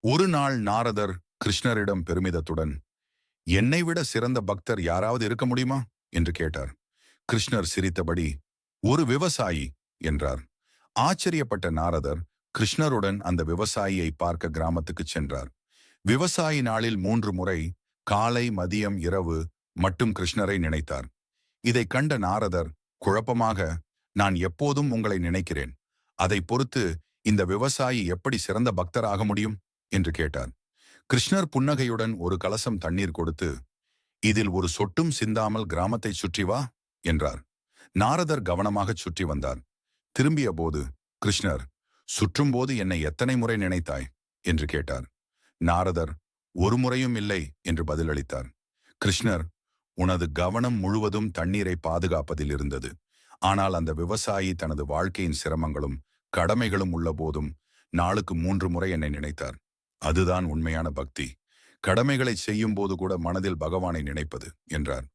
ஒரு நாள் நாரதர் கிருஷ்ணரிடம் பெருமிதத்துடன், என்னை விட சிறந்த பக்தர் யாராவது இருக்க முடியுமா என்று கேட்டார். கிருஷ்ணர் சிரித்தபடி, ஒரு விவசாயி என்றார். ஆச்சரியப்பட்ட நாரதர் கிருஷ்ணருடன் அந்த விவசாயியை பார்க்க கிராமத்துக்கு சென்றார். விவசாயி நாளில் 3 முறை காலை, மதியம், இரவு மட்டும் கிருஷ்ணரை நினைத்தார். இதை கண்ட நாரதர் குழப்பமாக, நான் எப்போதும் உங்களை நினைக்கிறேன். அதை பொறுத்து இந்த விவசாயி எப்படி சிறந்த பக்தராக முடியும் என்று கேட்டார். கிருஷ்ணர் புன்னகையுடன் ஒரு கலசம் தண்ணீர் கொடுத்து, இதில் ஒரு சொட்டும் சிந்தாமல் கிராமத்தை சுற்றி வா என்றார். நாரதர் கவனமாகச் சுற்றி வந்தார். திரும்பிய போது கிருஷ்ணர், சுற்றும்போது என்னை எத்தனை முறை நினைத்தாய் என்று கேட்டார். நாரதர், ஒரு முறையும் இல்லை என்று பதிலளித்தார். கிருஷ்ணர், உனது கவனம் முழுவதும் தண்ணீரை பாதுகாப்பதில் இருந்தது. ஆனால் அந்த விவசாயி தனது வாழ்க்கையின் சிரமங்களும் கடமைகளும் உள்ள போதும் நாளுக்கு 3 முறை என்னை நினைத்தார். அதுதான் உண்மையான பக்தி. கடமைகளை செய்யும் போது கூட மனதில் பகவானை நினைப்பது என்றார்.